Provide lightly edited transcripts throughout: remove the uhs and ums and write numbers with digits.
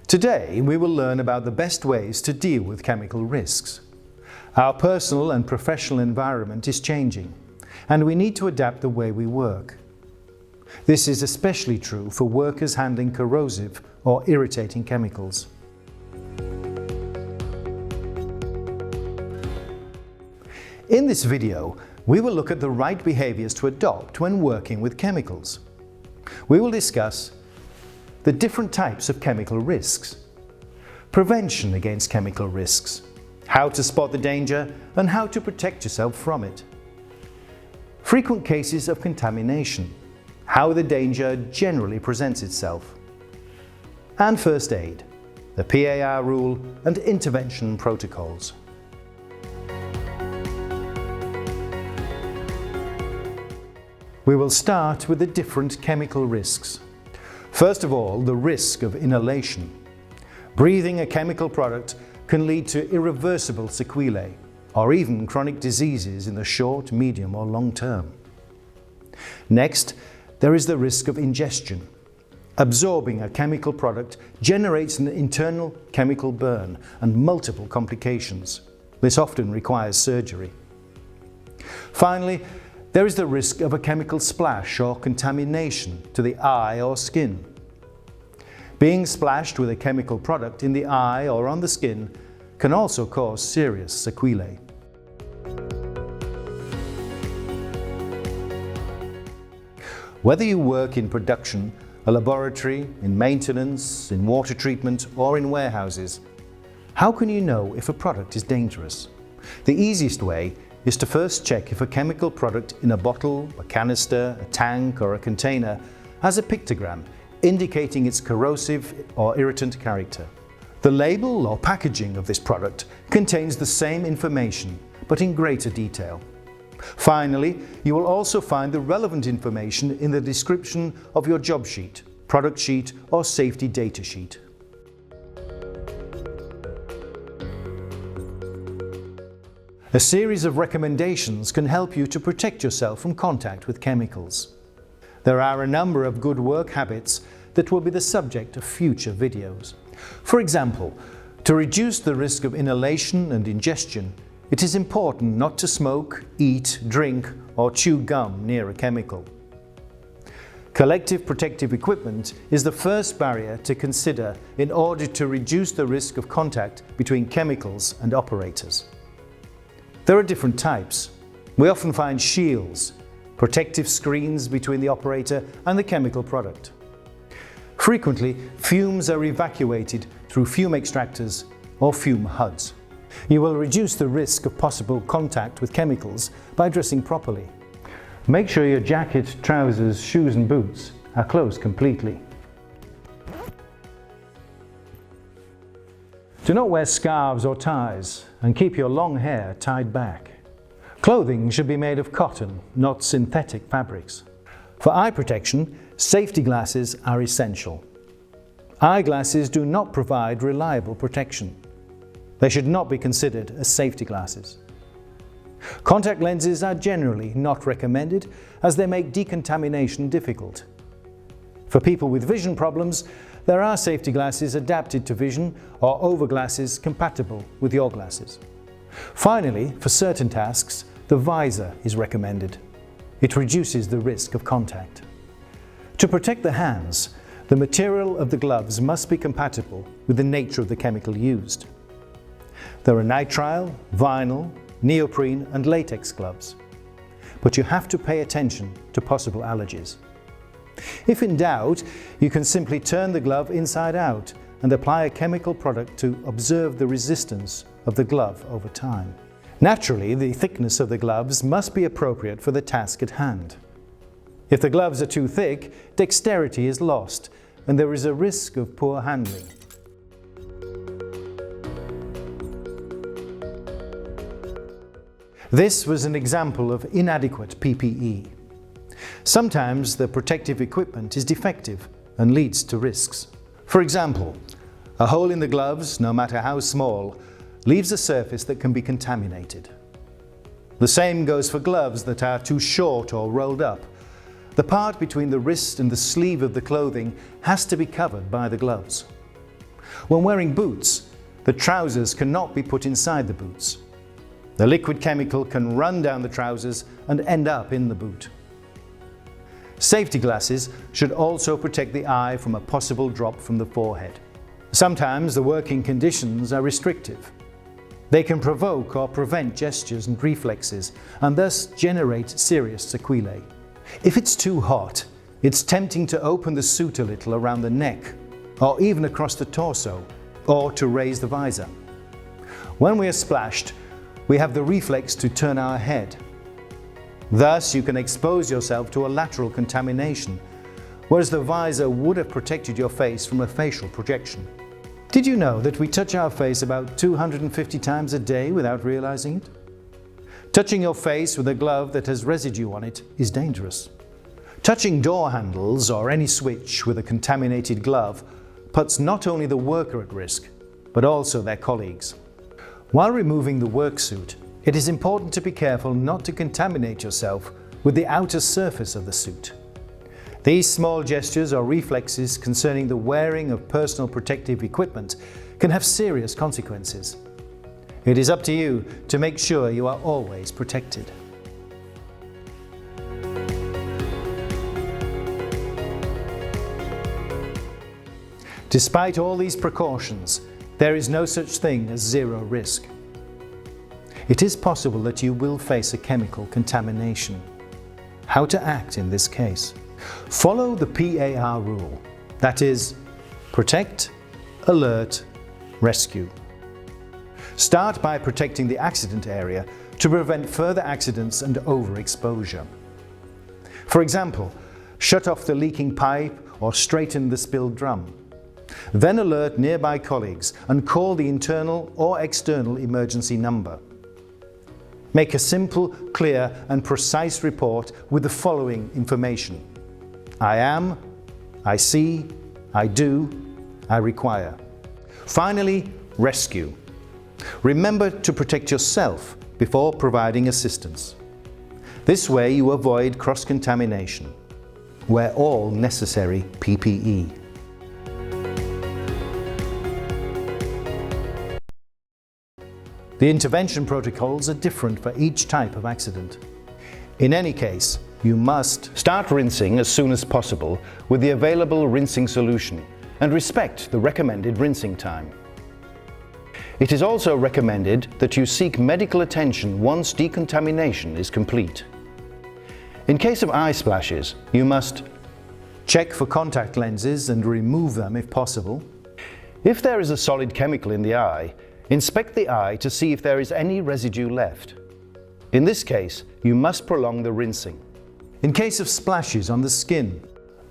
Today, we will learn about the best ways to deal with chemical risks. Our personal and professional environment is changing, and we need to adapt the way we work. This is especially true for workers handling corrosive or irritating chemicals. In this video, we will look at the right behaviors to adopt when working with chemicals. We will discuss the different types of chemical risks, prevention against chemical risks, how to spot the danger and how to protect yourself from it, frequent cases of contamination, how the danger generally presents itself, and first aid, the PAR rule and intervention protocols. We will start with the different chemical risks. First of all, the risk of inhalation. Breathing a chemical product can lead to irreversible sequelae, or even chronic diseases in the short, medium or long term. Next, there is the risk of ingestion. Absorbing a chemical product generates an internal chemical burn and multiple complications. This often requires surgery. Finally, there is the risk of a chemical splash or contamination to the eye or skin. Being splashed with a chemical product in the eye or on the skin can also cause serious sequelae. Whether you work in production, a laboratory, in maintenance, in water treatment or in warehouses, how can you know if a product is dangerous? The easiest way is to first check if a chemical product in a bottle, a canister, a tank or a container has a pictogram indicating its corrosive or irritant character. The label or packaging of this product contains the same information but in greater detail. Finally, you will also find the relevant information in the description of your job sheet, product sheet or safety data sheet. A series of recommendations can help you to protect yourself from contact with chemicals. There are a number of good work habits that will be the subject of future videos. For example, to reduce the risk of inhalation and ingestion, it is important not to smoke, eat, drink or chew gum near a chemical. Collective protective equipment is the first barrier to consider in order to reduce the risk of contact between chemicals and operators. There are different types. We often find shields, protective screens between the operator and the chemical product. Frequently, fumes are evacuated through fume extractors or fume hoods. You will reduce the risk of possible contact with chemicals by dressing properly. Make sure your jacket, trousers, shoes and boots are closed completely. Do not wear scarves or ties and keep your long hair tied back. Clothing should be made of cotton, not synthetic fabrics. For eye protection, safety glasses are essential. Eyeglasses do not provide reliable protection. They should not be considered as safety glasses. Contact lenses are generally not recommended as they make decontamination difficult. For people with vision problems, there are safety glasses adapted to vision or overglasses compatible with your glasses. Finally, for certain tasks, the visor is recommended. It reduces the risk of contact. To protect the hands, the material of the gloves must be compatible with the nature of the chemical used. There are nitrile, vinyl, neoprene and latex gloves, but you have to pay attention to possible allergies. If in doubt, you can simply turn the glove inside out and apply a chemical product to observe the resistance of the glove over time. Naturally, the thickness of the gloves must be appropriate for the task at hand. If the gloves are too thick, dexterity is lost and there is a risk of poor handling. This was an example of inadequate PPE. Sometimes the protective equipment is defective and leads to risks. For example, a hole in the gloves, no matter how small, leaves a surface that can be contaminated. The same goes for gloves that are too short or rolled up. The part between the wrist and the sleeve of the clothing has to be covered by the gloves. When wearing boots, the trousers cannot be put inside the boots. The liquid chemical can run down the trousers and end up in the boot. Safety glasses should also protect the eye from a possible drop from the forehead. Sometimes the working conditions are restrictive. They can provoke or prevent gestures and reflexes and thus generate serious sequelae. If it's too hot, it's tempting to open the suit a little around the neck or even across the torso, or to raise the visor. When we are splashed, we have the reflex to turn our head. Thus, you can expose yourself to a lateral contamination, whereas the visor would have protected your face from a facial projection. Did you know that we touch our face about 250 times a day without realizing it? Touching your face with a glove that has residue on it is dangerous. Touching door handles or any switch with a contaminated glove puts not only the worker at risk, but also their colleagues. While removing the work suit, it is important to be careful not to contaminate yourself with the outer surface of the suit. These small gestures or reflexes concerning the wearing of personal protective equipment can have serious consequences. It is up to you to make sure you are always protected. Despite all these precautions, there is no such thing as zero risk. It is possible that you will face a chemical contamination. How to act in this case? Follow the PAR rule, that is, protect, alert, rescue. Start by protecting the accident area to prevent further accidents and overexposure. For example, shut off the leaking pipe or straighten the spilled drum. Then alert nearby colleagues and call the internal or external emergency number. Make a simple, clear and precise report with the following information: I am, I see, I do, I require. Finally, rescue. Remember to protect yourself before providing assistance. This way you avoid cross-contamination. Wear all necessary PPE. The intervention protocols are different for each type of accident. In any case, you must start rinsing as soon as possible with the available rinsing solution and respect the recommended rinsing time. It is also recommended that you seek medical attention once decontamination is complete. In case of eye splashes, you must check for contact lenses and remove them if possible. If there is a solid chemical in the eye, inspect the eye to see if there is any residue left. In this case, you must prolong the rinsing. In case of splashes on the skin,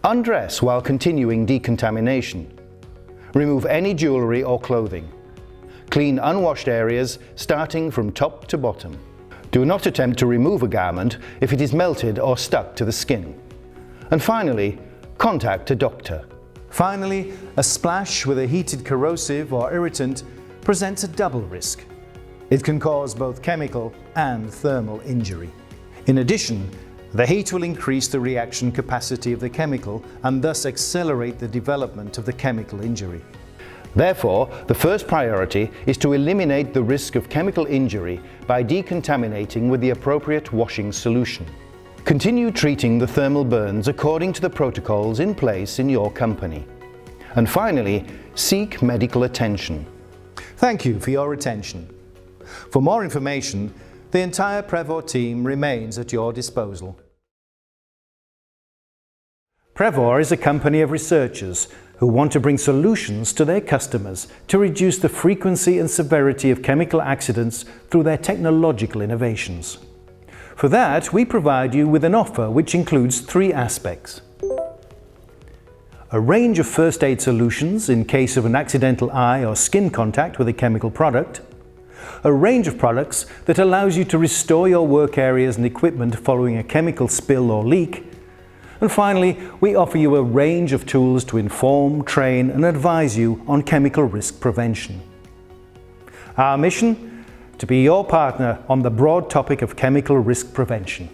undress while continuing decontamination. Remove any jewelry or clothing. Clean unwashed areas starting from top to bottom. Do not attempt to remove a garment if it is melted or stuck to the skin. And finally, contact a doctor. Finally, a splash with a heated corrosive or irritant presents a double risk. It can cause both chemical and thermal injury. In addition, the heat will increase the reaction capacity of the chemical and thus accelerate the development of the chemical injury. Therefore, the first priority is to eliminate the risk of chemical injury by decontaminating with the appropriate washing solution. Continue treating the thermal burns according to the protocols in place in your company. And finally, seek medical attention. Thank you for your attention. For more information, the entire Prevor team remains at your disposal. Prevor is a company of researchers who want to bring solutions to their customers to reduce the frequency and severity of chemical accidents through their technological innovations. For that, we provide you with an offer which includes 3 aspects. A range of first aid solutions in case of an accidental eye or skin contact with a chemical product. A range of products that allows you to restore your work areas and equipment following a chemical spill or leak. And finally, we offer you a range of tools to inform, train and advise you on chemical risk prevention. Our mission? To be your partner on the broad topic of chemical risk prevention.